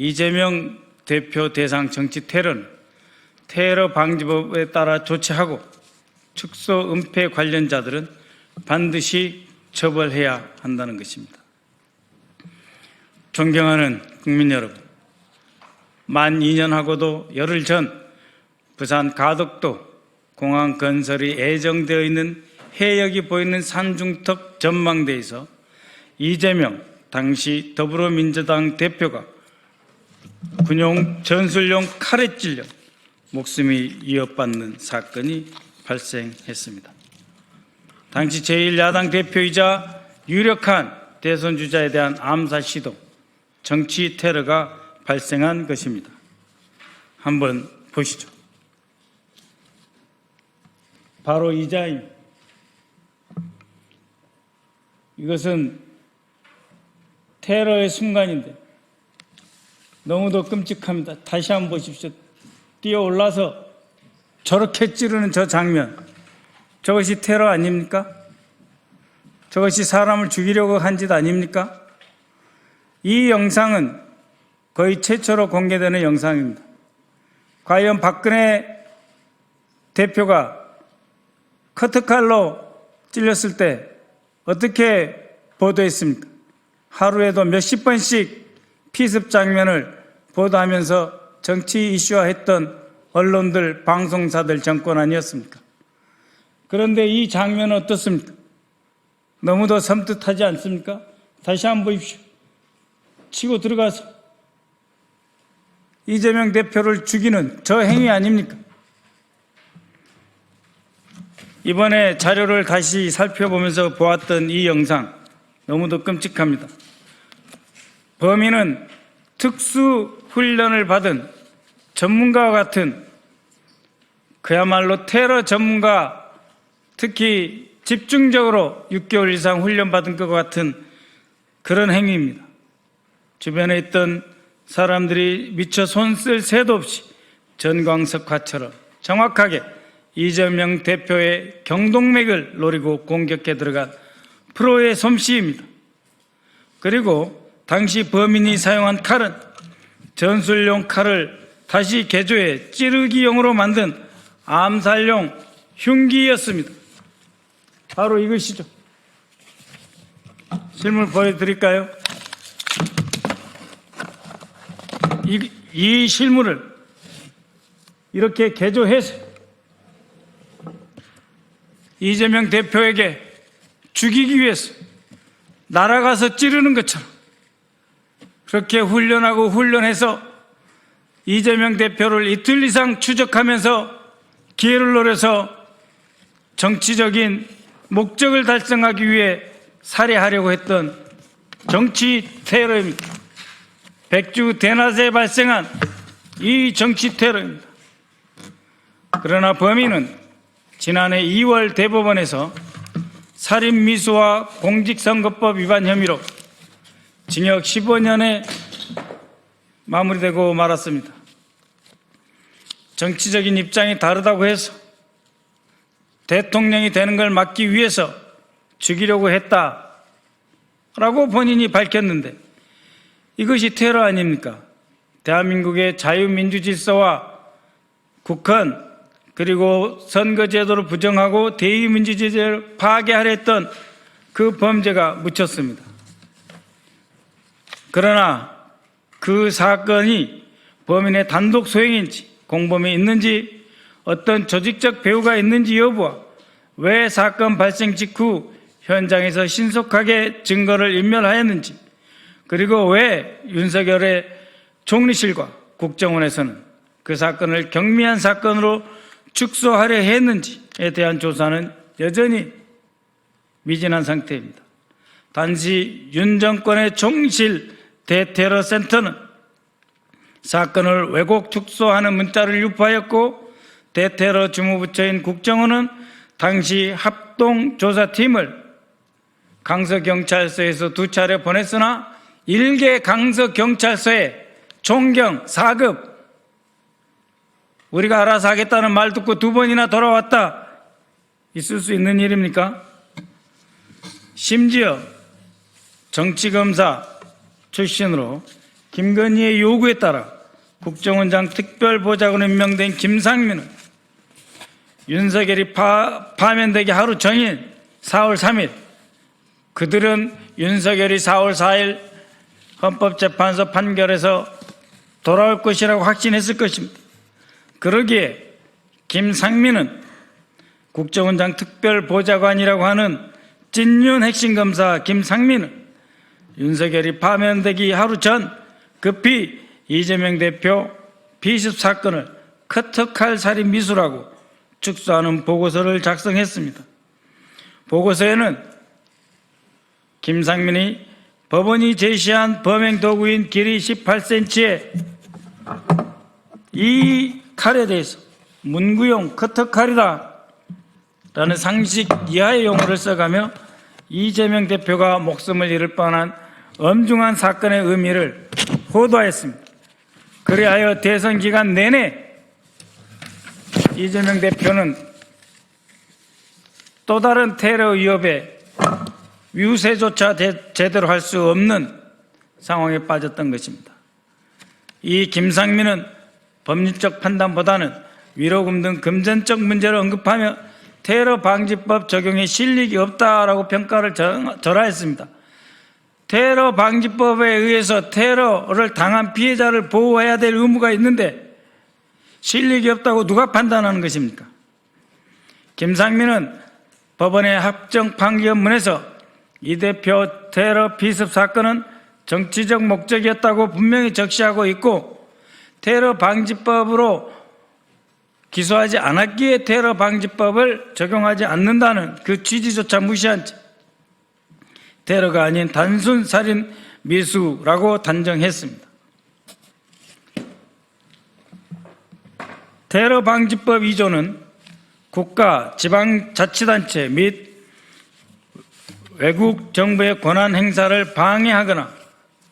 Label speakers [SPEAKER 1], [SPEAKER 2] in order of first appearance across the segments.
[SPEAKER 1] 이재명 대표 대상 정치 테러는 테러 방지법에 따라 조치하고 축소 은폐 관련자들은 반드시 처벌해야 한다는 것입니다. 존경하는 국민 여러분, 만 2년하고도 열흘 전 부산 가덕도 공항 건설이 예정되어 있는 해역이 보이는 산중턱 전망대에서 이재명 당시 더불어민주당 대표가 군용 전술용 칼에 찔려 목숨이 위협받는 사건이 발생했습니다. 당시 제1야당 대표이자 유력한 대선 주자에 대한 암살 시도, 정치 테러가 발생한 것입니다. 한번 보시죠. 바로 이 자입니다. 이것은 테러의 순간인데 너무도 끔찍합니다. 다시 한번 보십시오. 뛰어 올라서 저렇게 찌르는 저 장면, 저것이 테러 아닙니까? 저것이 사람을 죽이려고 한 짓 아닙니까? 이 영상은 거의 최초로 공개되는 영상입니다. 과연 박근혜 대표가 커트칼로 찔렸을 때 어떻게 보도했습니까? 하루에도 몇십 번씩 피습 장면을 보도하면서 정치 이슈화했던 언론들, 방송사들 정권 아니었습니까? 그런데 이 장면은 어떻습니까? 너무도 섬뜩하지 않습니까? 다시 한번 보십시오. 치고 들어가서 이재명 대표를 죽이는 저 행위 아닙니까? 이번에 자료를 다시 살펴보면서 보았던 이 영상 너무도 끔찍합니다. 범인은 특수훈련을 받은 전문가와 같은, 그야말로 테러 전문가, 특히 집중적으로 6개월 이상 훈련받은 것 같은 그런 행위입니다. 주변에 있던 사람들이 미처 손 쓸 새도 없이 전광석화처럼 정확하게 이재명 대표의 경동맥을 노리고 공격해 들어간 프로의 솜씨입니다. 그리고 당시 범인이 사용한 칼은 전술용 칼을 다시 개조해 찌르기용으로 만든 암살용 흉기였습니다. 바로 이것이죠. 실물 보여드릴까요? 이 실물을 이렇게 개조해서 이재명 대표에게 죽이기 위해서 날아가서 찌르는 것처럼 그렇게 훈련해서 이재명 대표를 이틀 이상 추적하면서 기회를 노려서 정치적인 목적을 달성하기 위해 살해하려고 했던 정치 테러입니다. 백주 대낮에 발생한 이 정치 테러입니다. 그러나 범인은 지난해 2월 대법원에서 살인미수와 공직선거법 위반 혐의로 징역 15년에 마무리되고 말았습니다. 정치적인 입장이 다르다고 해서 대통령이 되는 걸 막기 위해서 죽이려고 했다라고 본인이 밝혔는데 이것이 테러 아닙니까? 대한민국의 자유민주질서와 국헌, 그리고 선거제도를 부정하고 대의민주제도를 파괴하려 했던 그 범죄가 묻혔습니다. 그러나 그 사건이 범인의 단독 소행인지 공범이 있는지 어떤 조직적 배후가 있는지 여부와 왜 사건 발생 직후 현장에서 신속하게 증거를 인멸하였는지, 그리고 왜 윤석열의 총리실과 국정원에서는 그 사건을 경미한 사건으로 축소하려 했는지에 대한 조사는 여전히 미진한 상태입니다. 단지 윤 정권의 총리실 대테러센터는 사건을 왜곡 축소하는 문자를 유포하였고, 대테러 주무부처인 국정원은 당시 합동조사팀을 강서경찰서에서 2차례 보냈으나 일개 강서경찰서에 총경 4급 우리가 알아서 하겠다는 말 듣고 2번이나 돌아왔다. 있을 수 있는 일입니까? 심지어 정치검사 출신으로 김건희의 요구에 따라 국정원장 특별보좌관으로 임명된 김상민은 윤석열이 파면되기 하루 전인 4월 3일 그들은 윤석열이 4월 4일 헌법재판소 판결에서 돌아올 것이라고 확신했을 것입니다. 그러기에 김상민은 국정원장 특별보좌관이라고 하는 찐윤 핵심검사 김상민은 윤석열이 파면되기 하루 전 급히 이재명 대표 피습 사건을 커터칼 살인 미수라고 축소하는 보고서를 작성했습니다. 보고서에는 김상민이 법원이 제시한 범행 도구인 길이 18cm의 이 칼에 대해서 문구용 커터칼이다 라는 상식 이하의 용어를 써가며 이재명 대표가 목숨을 잃을 뻔한 엄중한 사건의 의미를 호도하였습니다. 그리하여 대선 기간 내내 이재명 대표는 또 다른 테러 위협에 유세조차 제대로 할 수 없는 상황에 빠졌던 것입니다. 이 김상민은 법률적 판단보다는 위로금 등 금전적 문제를 언급하며 테러 방지법 적용에 실익이 없다라고 평가를 절하했습니다. 테러 방지법에 의해서 테러를 당한 피해자를 보호해야 될 의무가 있는데 실익이 없다고 누가 판단하는 것입니까? 김상민은 법원의 합정 판결문에서 이 대표 테러 피습 사건은 정치적 목적이었다고 분명히 적시하고 있고 테러 방지법으로 기소하지 않았기에 테러 방지법을 적용하지 않는다는 그 취지조차 무시한 채 테러가 아닌 단순 살인 미수라고 단정했습니다. 테러 방지법 2조는 국가, 지방자치단체 및 외국 정부의 권한 행사를 방해하거나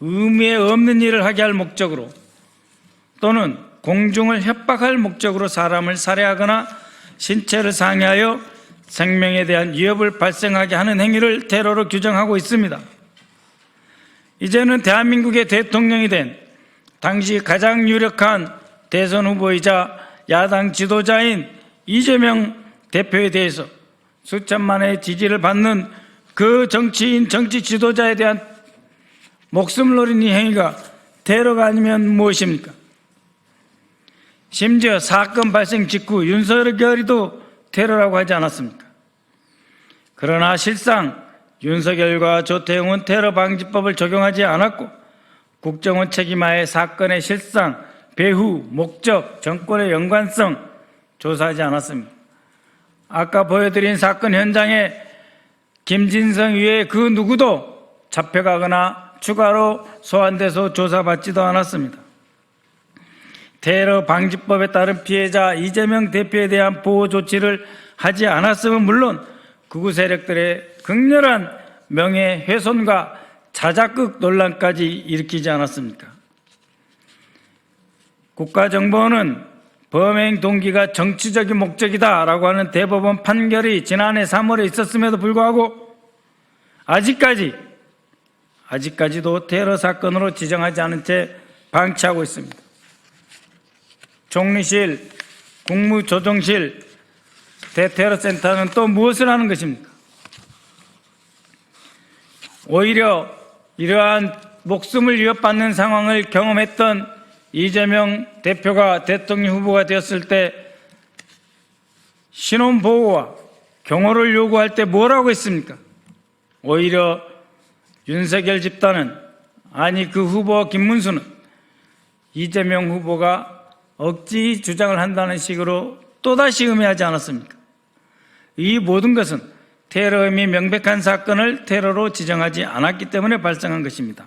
[SPEAKER 1] 의미 없는 일을 하게 할 목적으로 또는 공중을 협박할 목적으로 사람을 살해하거나 신체를 상해하여 생명에 대한 위협을 발생하게 하는 행위를 테러로 규정하고 있습니다. 이제는 대한민국의 대통령이 된 당시 가장 유력한 대선 후보이자 야당 지도자인 이재명 대표에 대해서 수천만의 지지를 받는 그 정치인, 정치 지도자에 대한 목숨을 노린 이 행위가 테러가 아니면 무엇입니까? 심지어 사건 발생 직후 윤석열이도 테러라고 하지 않았습니까? 그러나 실상 윤석열과 조태용은 테러 방지법을 적용하지 않았고 국정원 책임하에 사건의 실상, 배후, 목적, 정권의 연관성 조사하지 않았습니다. 아까 보여드린 사건 현장에 김진성 위에 그 누구도 잡혀가거나 추가로 소환돼서 조사받지도 않았습니다. 테러 방지법에 따른 피해자 이재명 대표에 대한 보호 조치를 하지 않았으면 물론 극우 세력들의 극렬한 명예훼손과 자작극 논란까지 일으키지 않았습니까? 국가정보원은 범행 동기가 정치적인 목적이다라고 하는 대법원 판결이 지난해 3월에 있었음에도 불구하고 아직까지도 테러 사건으로 지정하지 않은 채 방치하고 있습니다. 총리실, 국무조정실, 대테러센터는 또 무엇을 하는 것입니까? 오히려 이러한 목숨을 위협받는 상황을 경험했던 이재명 대표가 대통령 후보가 되었을 때 신원보호와 경호를 요구할 때 뭐라고 했습니까? 오히려 윤석열 집단은, 아니 그 후보 김문수는 이재명 후보가 억지 주장을 한다는 식으로 또다시 음해하지 않았습니까? 이 모든 것은 테러 혐의 명백한 사건을 테러로 지정하지 않았기 때문에 발생한 것입니다.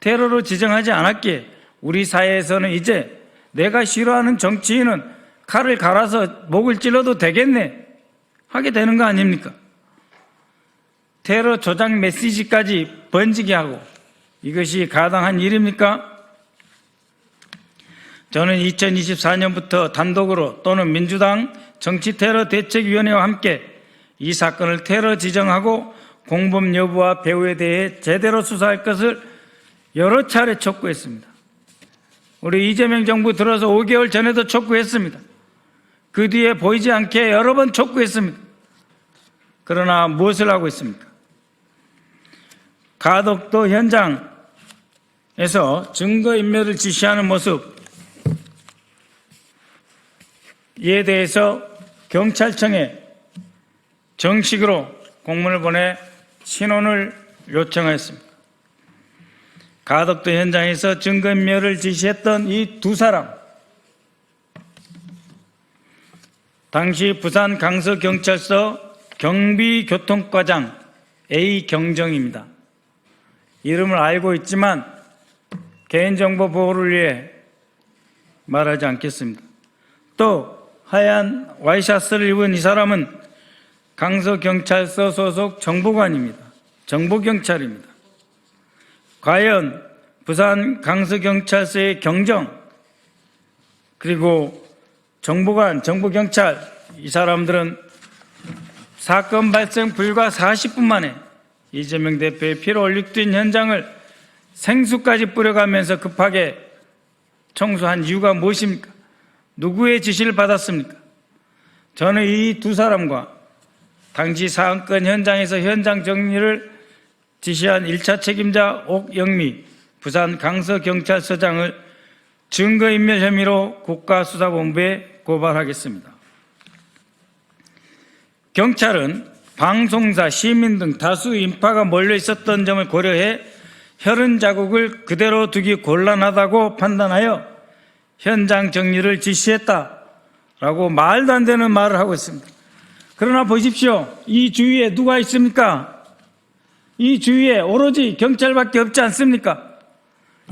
[SPEAKER 1] 테러로 지정하지 않았기에 우리 사회에서는 이제 내가 싫어하는 정치인은 칼을 갈아서 목을 찔러도 되겠네 하게 되는 거 아닙니까? 테러 조작 메시지까지 번지게 하고 이것이 가당한 일입니까? 저는 2024년부터 단독으로 또는 민주당 정치테러대책위원회와 함께 이 사건을 테러 지정하고 공범 여부와 배후에 대해 제대로 수사할 것을 여러 차례 촉구했습니다. 우리 이재명 정부 들어서 5개월 전에도 촉구했습니다. 그 뒤에 보이지 않게 여러 번 촉구했습니다. 그러나 무엇을 하고 있습니까? 가덕도 현장에서 증거인멸을 지시하는 모습, 이에 대해서 경찰청에 정식으로 공문을 보내 신원을 요청하였습니다. 가덕도 현장에서 증거인멸을 지시했던 이 두 사람, 당시 부산 강서경찰서 경비교통과장 A경정입니다. 이름을 알고 있지만 개인정보 보호를 위해 말하지 않겠습니다. 또 하얀 와이셔츠를 입은 이 사람은 강서경찰서 소속 정보관입니다. 정보경찰입니다. 과연 부산 강서경찰서의 경정 그리고 정보관, 정보경찰, 이 사람들은 사건 발생 불과 40분 만에 이재명 대표의 피로 얼룩된 현장을 생수까지 뿌려가면서 급하게 청소한 이유가 무엇입니까? 누구의 지시를 받았습니까? 저는 이 두 사람과 당시 사건 현장에서 현장 정리를 지시한 1차 책임자 옥영미 부산 강서경찰서장을 증거인멸 혐의로 국가수사본부에 고발하겠습니다. 경찰은 방송사, 시민 등 다수 인파가 몰려 있었던 점을 고려해 혈흔 자국을 그대로 두기 곤란하다고 판단하여 현장 정리를 지시했다라고 말도 안 되는 말을 하고 있습니다. 그러나 보십시오. 이 주위에 누가 있습니까? 이 주위에 오로지 경찰밖에 없지 않습니까?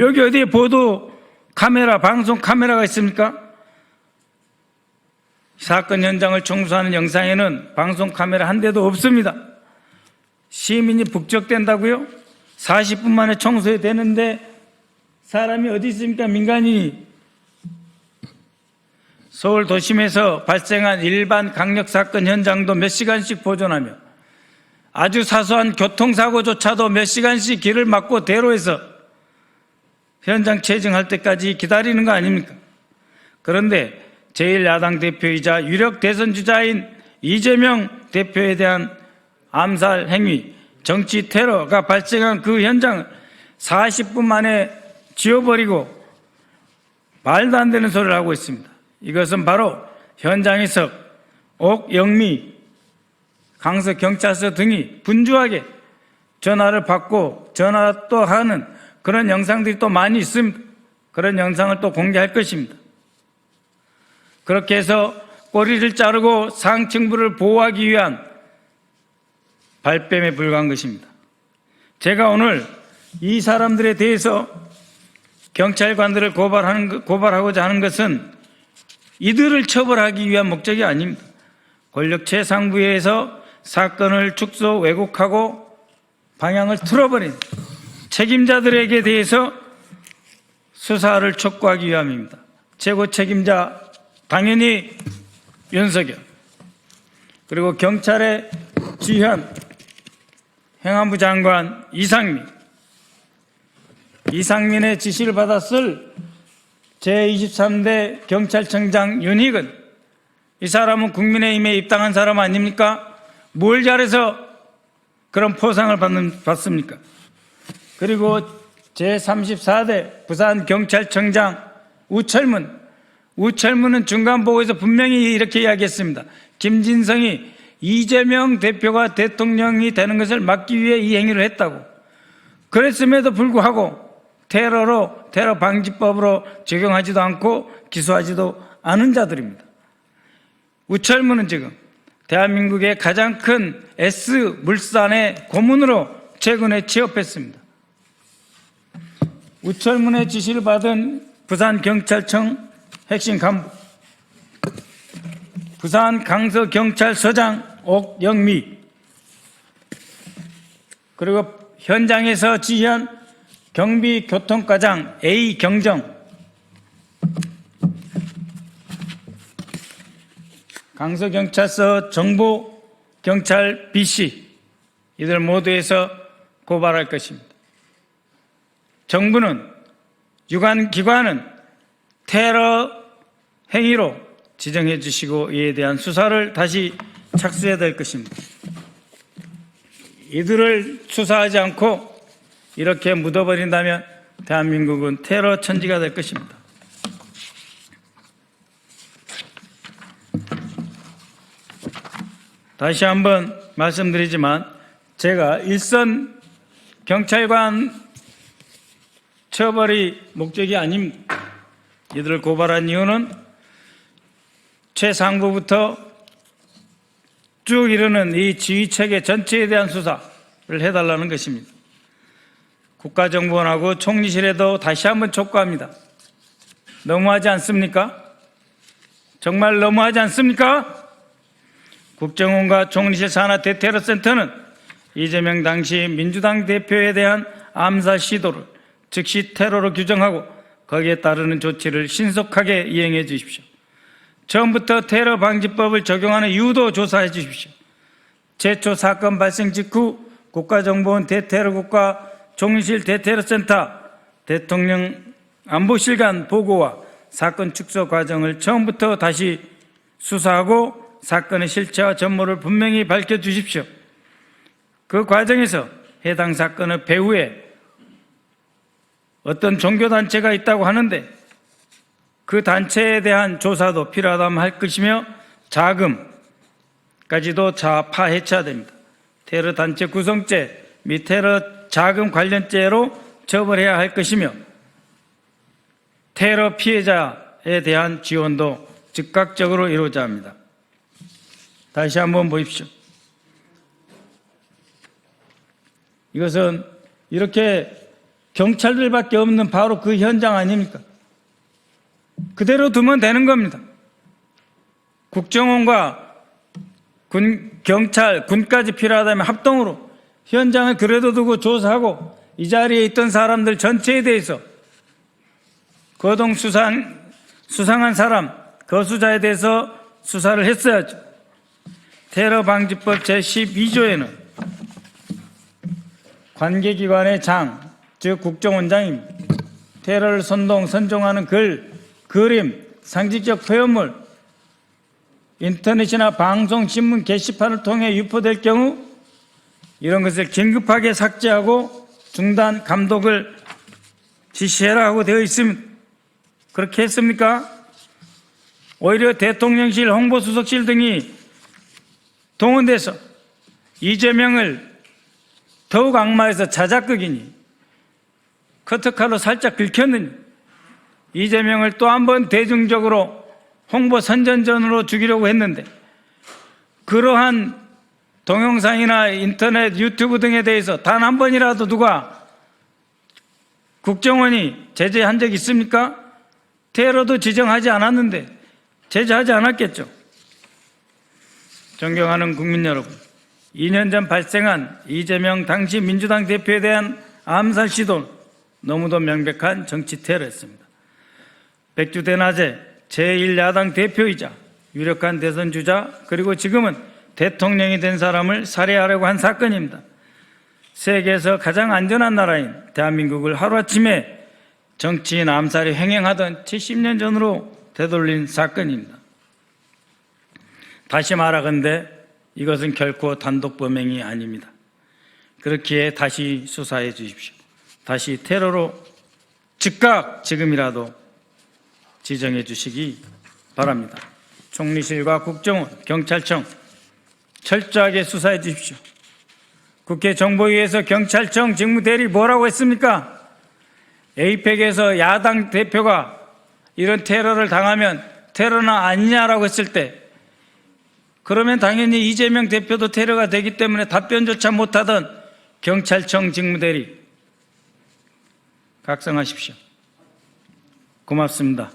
[SPEAKER 1] 여기 어디에 보도 카메라, 방송 카메라가 있습니까? 사건 현장을 청소하는 영상에는 방송 카메라 한 대도 없습니다. 시민이 북적댄다고요? 40분 만에 청소해야 되는데 사람이 어디 있습니까? 민간인이. 서울 도심에서 발생한 일반 강력사건 현장도 몇 시간씩 보존하며 아주 사소한 교통사고조차도 몇 시간씩 길을 막고 대로해서 현장 체증할 때까지 기다리는 거 아닙니까? 그런데 제1야당 대표이자 유력 대선 주자인 이재명 대표에 대한 암살 행위, 정치 테러가 발생한 그 현장을 40분 만에 지워버리고 말도 안 되는 소리를 하고 있습니다. 이것은 바로 현장에서 옥영미 강서경찰서 등이 분주하게 전화를 받고 전화 또 하는 그런 영상들이 또 많이 있습니다. 그런 영상을 또 공개할 것입니다. 그렇게 해서 꼬리를 자르고 상층부를 보호하기 위한 발뺌에 불과한 것입니다. 제가 오늘 이 사람들에 대해서 경찰관들을 고발하고자 하는 것은 이들을 처벌하기 위한 목적이 아닙니다. 권력 최상부에서 사건을 축소 왜곡하고 방향을 틀어버린 책임자들에게 대해서 수사를 촉구하기 위함입니다. 최고 책임자 당연히 윤석열, 그리고 경찰의 지현, 행안부 장관 이상민의 지시를 받았을 제23대 경찰청장 윤희근, 이 사람은 국민의힘에 입당한 사람 아닙니까? 뭘 잘해서 그런 포상을 받습니까? 그리고 제34대 부산경찰청장 우철문은 중간보고에서 분명히 이렇게 이야기했습니다. 김진성이 이재명 대표가 대통령이 되는 것을 막기 위해 이 행위를 했다고. 그랬음에도 불구하고 테러 방지법으로 적용하지도 않고 기소하지도 않은 자들입니다. 우철문은 지금 대한민국의 가장 큰 S물산의 고문으로 최근에 취업했습니다. 우철문의 지시를 받은 부산경찰청 핵심 간부, 부산 강서경찰서장 옥영미, 그리고 현장에서 지휘한 경비교통과장 A경정, 강서경찰서 정보경찰 B씨, 이들 모두에서 고발할 것입니다. 정부는, 유관 기관은 테러 행위로 지정해 주시고 이에 대한 수사를 다시 착수해야 될 것입니다. 이들을 수사하지 않고 이렇게 묻어버린다면 대한민국은 테러 천지가 될 것입니다. 다시 한번 말씀드리지만 제가 일선 경찰관 처벌이 목적이 아닙니다. 이들을 고발한 이유는 최상부부터 쭉 이르는 이 지휘체계 전체에 대한 수사를 해달라는 것입니다. 국가정보원하고 총리실에도 다시 한번 촉구합니다. 너무하지 않습니까? 정말 너무하지 않습니까? 국정원과 총리실 산하 대테러센터는 이재명 당시 민주당 대표에 대한 암살 시도를 즉시 테러로 규정하고 거기에 따르는 조치를 신속하게 이행해 주십시오. 처음부터 테러 방지법을 적용하는 이유도 조사해 주십시오. 최초 사건 발생 직후 국가정보원 대테러국과 총리실 대테러센터 대통령 안보실 간 보고와 사건 축소 과정을 처음부터 다시 수사하고 사건의 실체와 전모를 분명히 밝혀주십시오. 그 과정에서 해당 사건의 배후에 어떤 종교단체가 있다고 하는데 그 단체에 대한 조사도 필요하다면 할 것이며 자금까지도 파헤쳐야 됩니다. 테러 단체 구성죄 및 테러 자금 관련죄로 처벌해야 할 것이며 테러 피해자에 대한 지원도 즉각적으로 이루어져야 합니다. 다시 한번 보십시오. 이것은 이렇게 경찰들밖에 없는 바로 그 현장 아닙니까? 그대로 두면 되는 겁니다. 국정원과 경찰, 군까지 필요하다면 합동으로 현장을 그래도 두고 조사하고 이 자리에 있던 사람들 전체에 대해서 거동 수상한 사람, 거수자에 대해서 수사를 했어야죠. 테러방지법 제12조에는 관계기관의 장, 즉 국정원장입니다. 테러를 선동하는 글, 그림, 상징적 표현물, 인터넷이나 방송, 신문 게시판을 통해 유포될 경우 이런 것을 긴급하게 삭제하고 중단, 감독을 지시해라 하고 되어 있습니다. 그렇게 했습니까? 오히려 대통령실, 홍보수석실 등이 동원돼서 이재명을 더욱 악마해서 자작극이니 커터칼로 살짝 긁혔느니 이재명을 또 한 번 대중적으로 홍보 선전전으로 죽이려고 했는데 그러한 동영상이나 인터넷, 유튜브 등에 대해서 단 한 번이라도 누가 국정원이 제재한 적 있습니까? 테러도 지정하지 않았는데 제재하지 않았겠죠. 존경하는 국민 여러분, 2년 전 발생한 이재명 당시 민주당 대표에 대한 암살 시도는 너무도 명백한 정치 테러였습니다. 백주 대낮에 제1야당 대표이자 유력한 대선 주자 그리고 지금은 대통령이 된 사람을 살해하려고 한 사건입니다. 세계에서 가장 안전한 나라인 대한민국을 하루아침에 정치인 암살이 횡행하던 70년 전으로 되돌린 사건입니다. 다시 말하건대 이것은 결코 단독 범행이 아닙니다. 그렇기에 다시 수사해 주십시오. 다시 테러로 즉각 지금이라도 지정해 주시기 바랍니다. 총리실과 국정원, 경찰청 철저하게 수사해 주십시오. 국회 정보위에서 경찰청 직무대리 뭐라고 했습니까? 에이펙에서 야당 대표가 이런 테러를 당하면 테러나 아니냐라고 했을 때 그러면 당연히 이재명 대표도 테러가 되기 때문에 답변조차 못하던 경찰청 직무대리 각성하십시오. 고맙습니다.